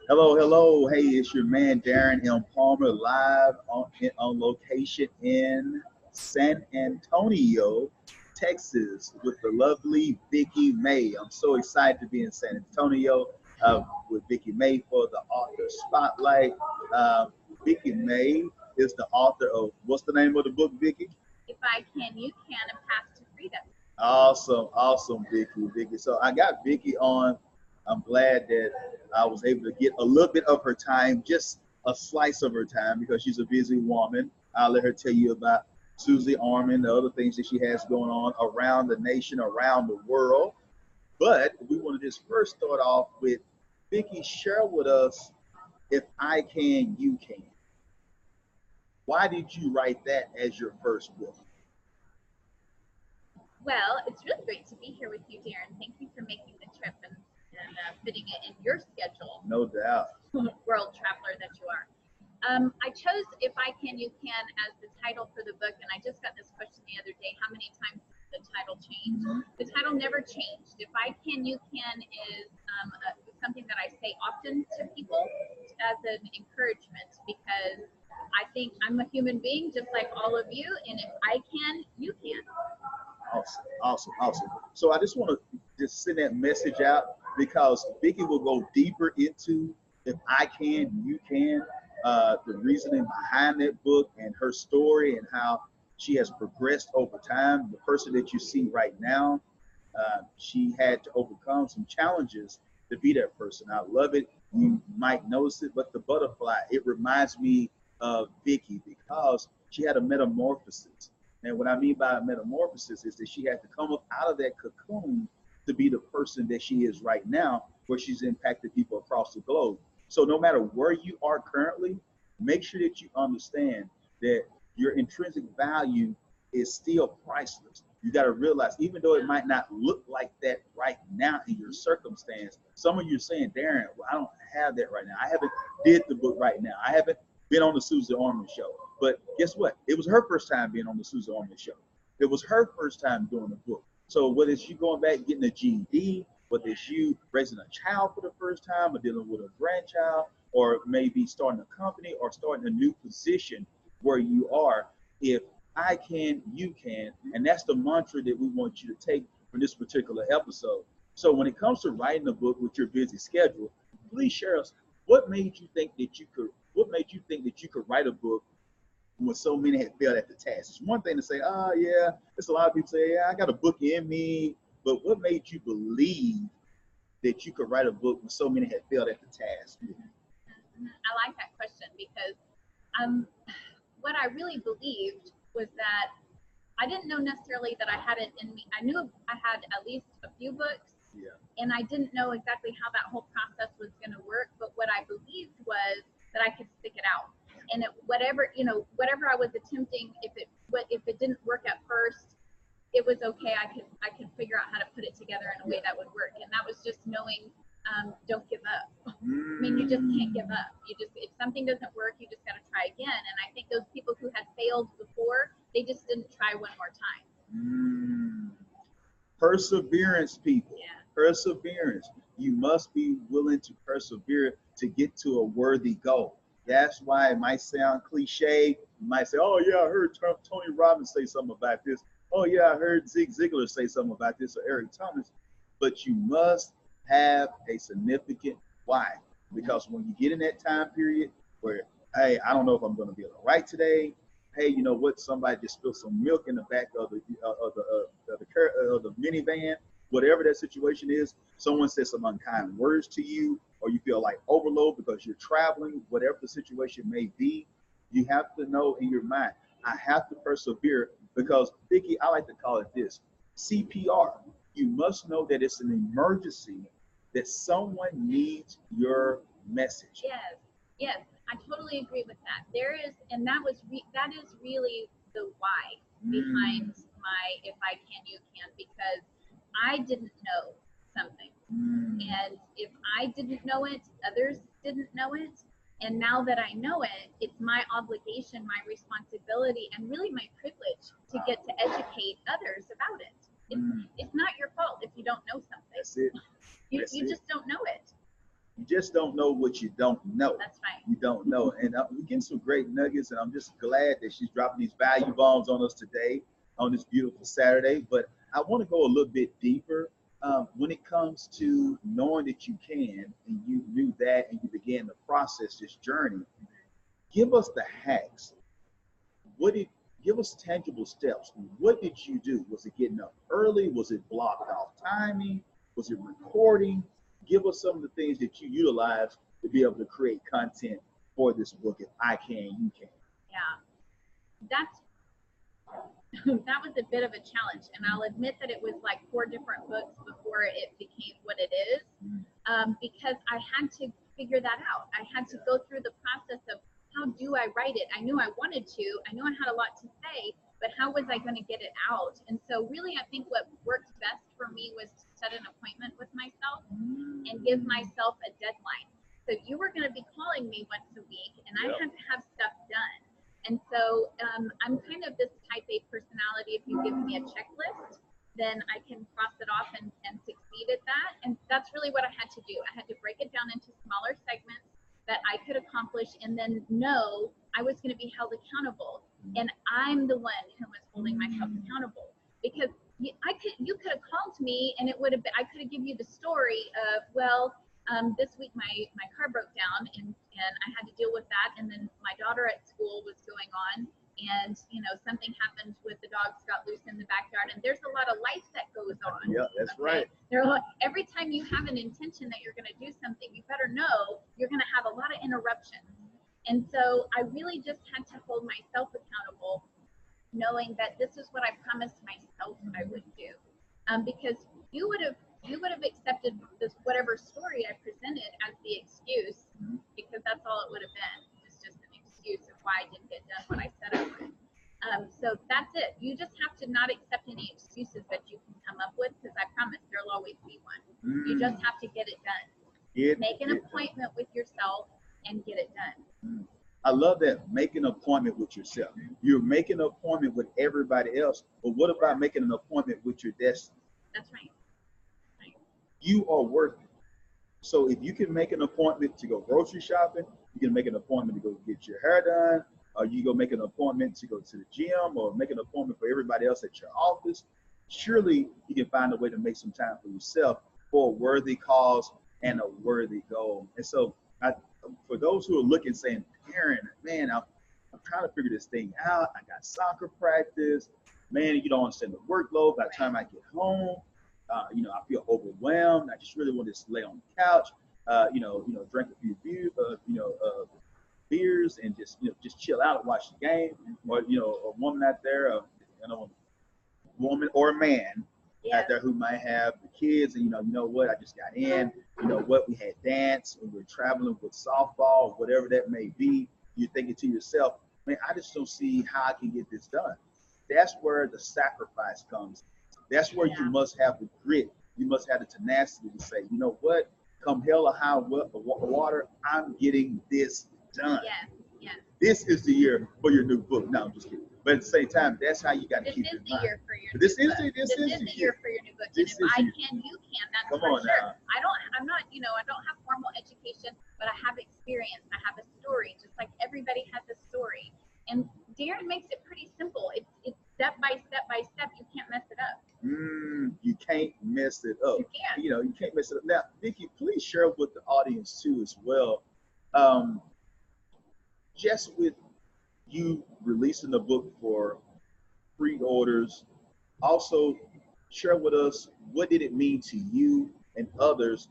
Hello, hello. Hey, it's your man Darren M. Palmer live on location in San Antonio, Texas, with the lovely Vikki Mae. I'm so excited to be in San Antonio with Vikki Mae for the author spotlight. Uh, Vikki Mae is the author of what's the name of the book, Vikki? If I can, you can, a path to freedom. Awesome, awesome, Vikki. So I got Vikki on. I'm glad that I was able to get a little bit of her time, just a slice of her time, because she's a busy woman. I'll let her tell you about Susie Orman, the other things that she has going on around the nation, around the world. But we want to just first start off with Vikki. Share with us, if I can, you can. Why did you write that as your first book? Well, it's really great to be here with you, Darren. Thank you for making the trip and fitting it in your schedule, No doubt. world traveler that you are. I chose If I Can, You Can as the title for the book, and I just got this question the other day, how many times did the title change? The title never changed. If I Can, You Can is something that I say often to people as an encouragement, because I think I'm a human being just like all of you, and if I can, you can. Awesome, awesome, awesome. So I just want to just send that message out because Vikki will go deeper into if I can, you can, the reasoning behind that book and her story and how she has progressed over time. The person that you see right now, she had to overcome some challenges to be that person. I love it. You might notice it, but the butterfly, it reminds me of Vikki because she had a metamorphosis. And what I mean by metamorphosis is that she had to come up out of that cocoon to be the person that she is right now, where she's impacted people across the globe. So no matter where you are currently, make sure that you understand that your intrinsic value is still priceless. You got to realize, even though it might not look like that right now in your circumstance, some of you are saying, Darren, well, I don't have that right now. I haven't did the book right now. I haven't been on the Susie Orman show. But guess what? It was her first time being on the Susie Orman show. It was her first time doing the book. So whether it's you going back getting a GED, whether it's you raising a child for the first time or dealing with a grandchild, or maybe starting a company or starting a new position where you are, if I can, you can. And that's the mantra that we want you to take from this particular episode. So when it comes to writing a book with your busy schedule, please share us what made you think that you could write a book when so many had failed at the task. It's one thing to say, oh yeah, there's a lot of people say, yeah, I got a book in me, but what made you believe that you could write a book when so many had failed at the task? I like that question because um, what I really believed was that I didn't know necessarily that I had it in me. I knew I had at least a few books, Yeah. and I didn't know exactly how that whole process was going to work. But what I believed was that I could stick it out, and whatever whatever I was attempting, if it didn't work at first, it was okay. I could figure out how to put it together in a way that would work, and that was just knowing, don't give up. I mean, you just can't give up. If something doesn't work, you just got to try again. And I think those people who had failed before, they just didn't try one more time. Mm. Perseverance, people. Yeah. Perseverance. You must be willing to persevere to get to a worthy goal. That's why it might sound cliche. You might say, oh, yeah, I heard Tony Robbins say something about this. Oh, yeah, I heard Zig Ziglar say something about this, or Eric Thomas. But you must have a significant why. Because when you get in that time period where, hey, I don't know if I'm going to be able to write today. Hey, you know what? Somebody just spilled some milk in the back of the minivan. Whatever that situation is, someone says some unkind words to you, or you feel like overload because you're traveling. Whatever the situation may be, you have to know in your mind, I have to persevere because, Vikki, I like to call it this: CPR. You must know that it's an emergency, that someone needs your message. Yes, yes, I totally agree with that. And that is really the why behind my If I Can, You Can, because I didn't know something. And if I didn't know it, others didn't know it. And now that I know it, it's my obligation, my responsibility, and really my privilege to get to educate others about it. It's not your fault if you don't know something. That's it. You just don't know it. just don't know what you don't know. That's right. You don't know. And we're getting some great nuggets, and I'm just glad that she's dropping these value bombs on us today on this beautiful Saturday. But I want to go a little bit deeper when it comes to knowing that you can, and you knew that, and you began to process this journey. Give us the hacks. Give us tangible steps? What did you do? Was it getting up early? Was it blocked off timing? Was it recording? Give us some of the things that you utilize to be able to create content for this book. If I can, you can. Yeah, that was a bit of a challenge, and I'll admit that it was like 4 different books before it became what it is, because I had to figure that out. I had to go through the process of, how do I write it? I knew I wanted to. I knew I had a lot to say, but how was I going to get it out? And so really, I think what worked best for me was to set an appointment with myself and give myself a deadline. So you were going to be calling me once a week, and I had to have stuff done. And so I'm kind of this type A personality. If you give me a checklist, then I can cross it off and succeed at that. And that's really what I had to do. I had to break it down into smaller segments that I could accomplish, and then know I was going to be held accountable. And I'm the one who was holding myself accountable, because you could have called me, and it would have been, I could have given you the story of, well, this week my car broke down, and I had to deal with that, and then my daughter at school was going on, and something happened with the dogs got loose in the backyard, and there's a lot of life that goes on. Yeah, that's right. Every time you have an intention that you're going to do something, you better know you're going to have a lot of interruptions. And so I really just had to hold myself accountable, knowing that this is what I promised myself I would do, because you would have accepted this whatever story I presented as the excuse, because that's all it would have been. It's just an excuse of why I didn't get done what I said I would. So that's it. You just have to not accept any excuses that you can come up with, because I promise there'll always be one. You just have to get it done. Make an appointment with yourself and get it done. I love that. Make an appointment with yourself. You're making an appointment with everybody else, but what about making an appointment with your destiny? That's right. You are worth it. So if you can make an appointment to go grocery shopping, you can make an appointment to go get your hair done, or you go make an appointment to go to the gym, or make an appointment for everybody else at your office. Surely you can find a way to make some time for yourself for a worthy cause and a worthy goal. And so for those who are looking, saying, Darren, man, I'm trying to figure this thing out. I got soccer practice. Man, you don't understand the workload. By the time I get home, I feel overwhelmed. I just really want to lay on the couch, drink a few beers and just chill out and watch the game. Or, a woman out there, a woman or a man out there who might have the kids, and you know what, I just got in, we had dance, and we're traveling with softball, whatever that may be. You're thinking to yourself, man, I just don't see how I can get this done. That's where the sacrifice comes. That's where you must have the grit. You must have the tenacity to say, you know what, come hell or high water, I'm getting this done. Yes. This is the year for your new book. No, I'm just kidding. But at the same time, that's how you got to keep it in mind. This is the year for your new book. And if I can, you can. That's for sure. Now. I don't have formal education, but I have experience. I have a story, just like everybody has a story. And Darren makes it pretty simple. It's step by step by step. You can't mess it up. You can't mess it up. You can't. You can't mess it up. Now, Vikki, please share with the audience too as well. Just with you releasing the book for pre-orders, also share with us, what did it mean to you and others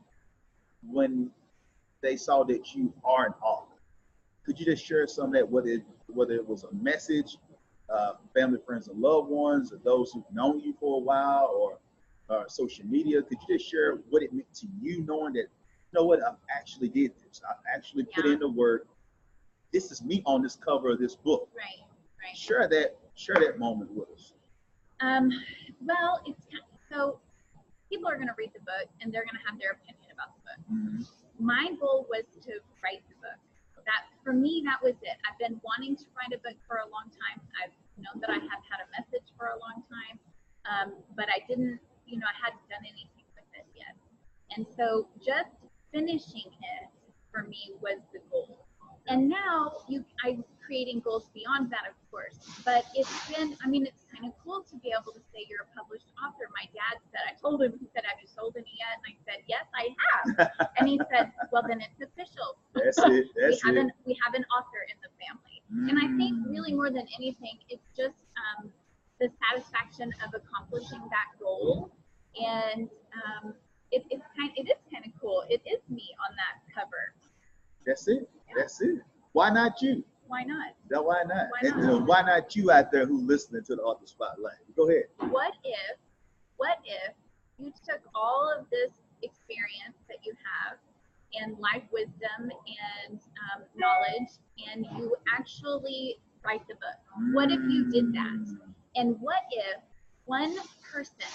when they saw that you are an author? Could you just share some of that, whether it was a message, family, friends, and loved ones, or those who've known you for a while, or social media? Could you just share what it meant to you, knowing that, you know what, I've actually did this. I've actually put in the work. This is me on this cover of this book. Right. Share that moment with us. Well, so people are going to read the book and they're going to have their opinion about the book. Mm-hmm. My goal was to write the book. That for me, that was it. I've been wanting to write a book for a long time. I've known that I have had a message for a long time, but I didn't, I hadn't done anything with it yet. And so just finishing it me was the goal. And now I'm creating goals beyond that, of course. But it's been, I mean, it's kind of cool to be able to say you're a published author. My dad said, I told him, he said, have you sold any yet? And I said, yes, I have. And he said, well, then it's official. That's it. That's we have an author in the family. And I think really more than anything, it's just the satisfaction of accomplishing that goal. And it is kind of cool. It is me on that cover. That's it. That's it. Why not you? Why not? No, why not? Why not? And why not you out there who listening to the Author Spotlight? Go ahead. What if you took all of this experience that you have and life wisdom and knowledge, and you actually write the book? What if you did that? And what if one person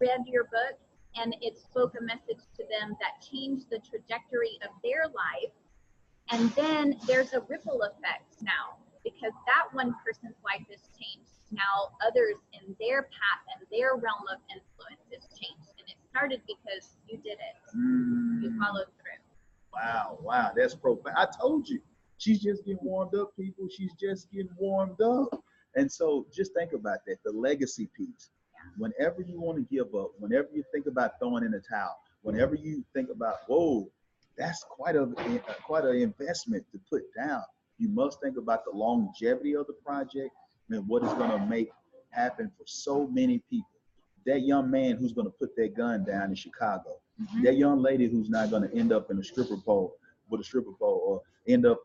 read your book and it spoke a message to them that changed the trajectory of their life? And then there's a ripple effect now, because that one person's life has changed. Now others in their path and their realm of influence is changed. And it started because you did it. You followed through. Wow, that's profound. I told you, she's just getting warmed up, people. She's just getting warmed up. And so just think about that, the legacy piece. Whenever you want to give up, whenever you think about throwing in the towel, whenever you think about, whoa, that's quite an investment to put down. You must think about the longevity of the project and what it's going to make happen for so many people. That young man who's going to put that gun down in Chicago, that young lady who's not going to end up in a stripper pole or end up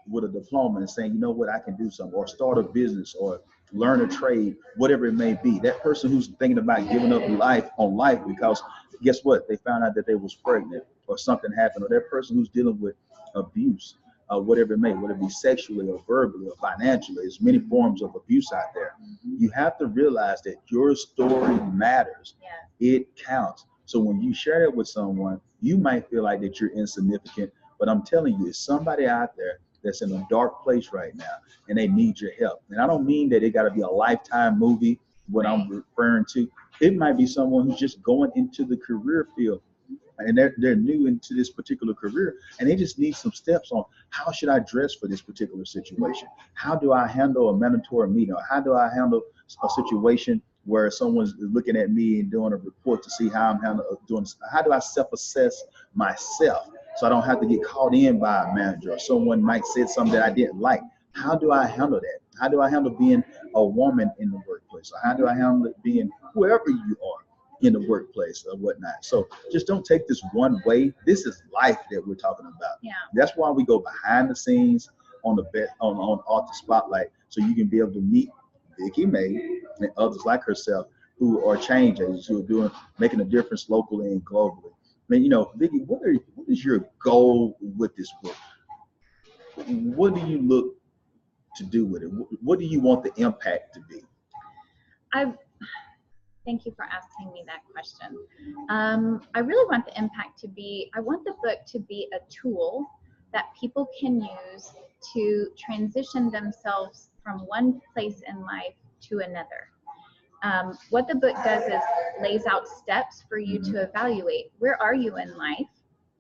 with a diploma and saying, you know what, I can do something, or start a business or learn a trade, whatever it may be. That person who's thinking about giving up life because guess what? They found out that they was pregnant or something happened, or that person who's dealing with abuse, whatever it may, whether it be sexually or verbally or financially. There's many forms of abuse out there. You have to realize that your story matters. It counts. So when you share that with someone, you might feel like that you're insignificant, but I'm telling you, it's somebody out there that's in a dark place right now and they need your help. And I don't mean that it got to be a Lifetime movie, what I'm referring to. It might be someone who's just going into the career field and they're new into this particular career and they just need some steps on how should I dress for this particular situation? How do I handle a mandatory meeting? Or how do I handle a situation where someone's looking at me and doing a report to see how I'm doing? How do I self-assess myself so I don't have to get caught in by a manager or someone might say something that I didn't like? How do I handle that? How do I handle being a woman in the workplace? Or how do I handle it being whoever you are in the workplace or whatnot? So just don't take this one way. This is life that we're talking about. That's why we go behind the scenes on Author Spotlight, so you can be able to meet Vikki Mae and others like herself who are change agents, who are making a difference locally and globally. I mean, Vikki, what is your goal with this book? What do you look to do with it? What do you want the impact to be? Thank you for asking me that question. I really want the impact to be, I want the book to be a tool that people can use to transition themselves from one place in life to another. What the book does is lays out steps for you to evaluate. Where are you in life?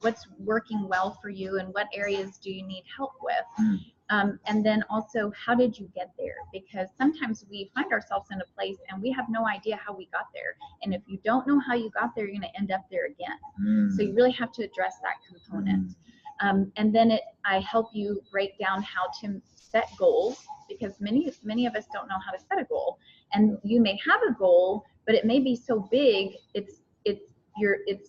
What's working well for you, and what areas do you need help with? And then also, how did you get there? Because sometimes we find ourselves in a place and we have no idea how we got there. And if you don't know how you got there, you're going to end up there again. So you really have to address that component. And then I help you break down how to set goals, because many of us don't know how to set a goal. And you may have a goal, but it may be so big, it's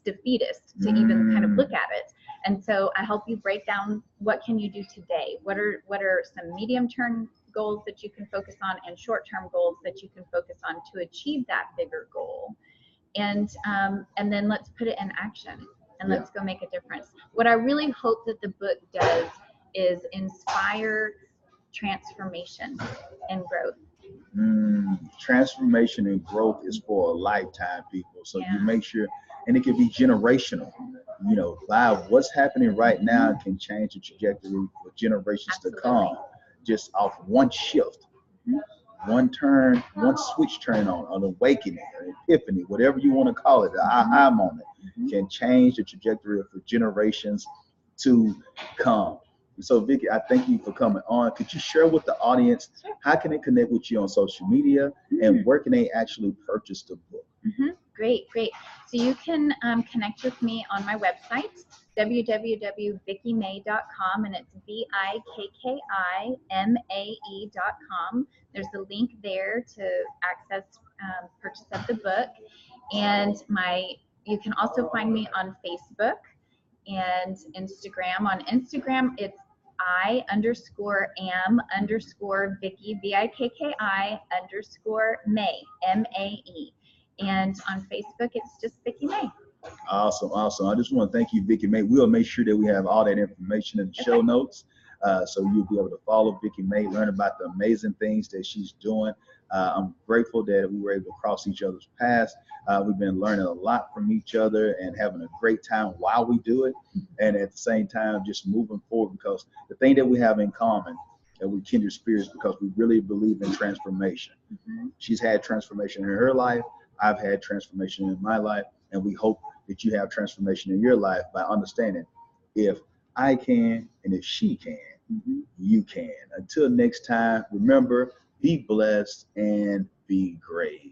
defeatist to even kind of look at it. And so I help you break down, what can you do today? What are some medium-term goals that you can focus on, and short-term goals that you can focus on to achieve that bigger goal? And then let's put it in action, and let's go make a difference. What I really hope that the book does is inspire transformation and growth. Transformation and growth is for a lifetime, people. So you make sure, and it can be generational. What's happening right now can change the trajectory for generations to come, just off one shift, one turn, one switch turn on, an awakening, an epiphany, whatever you want to call it, the aha moment, can change the trajectory for generations to come. And so, Vikki, I thank you for coming on. Could you share with the audience, Sure. how can they connect with you on social media, and where can they actually purchase the book? Great. So you can connect with me on my website, www.vikkimay.com, and it's VIKKIMAE.com. There's a link there to access purchase of the book. And you can also find me on Facebook and Instagram. On Instagram, it's I_am_Vikki, VIKKI_Mae, MAE. And on Facebook, it's just Vikki Mae. Awesome. I just want to thank you, Vikki Mae. We'll make sure that we have all that information in the show notes, so you'll be able to follow Vikki Mae, learn about the amazing things that she's doing. I'm grateful that we were able to cross each other's paths. We've been learning a lot from each other and having a great time while we do it, and at the same time just moving forward, because the thing that we have in common, that we kindred spirits, because we really believe in transformation. She's had transformation in her life. I've had transformation in my life, and we hope that you have transformation in your life by understanding, if I can and if she can, you can. Until next time, remember, be blessed and be great.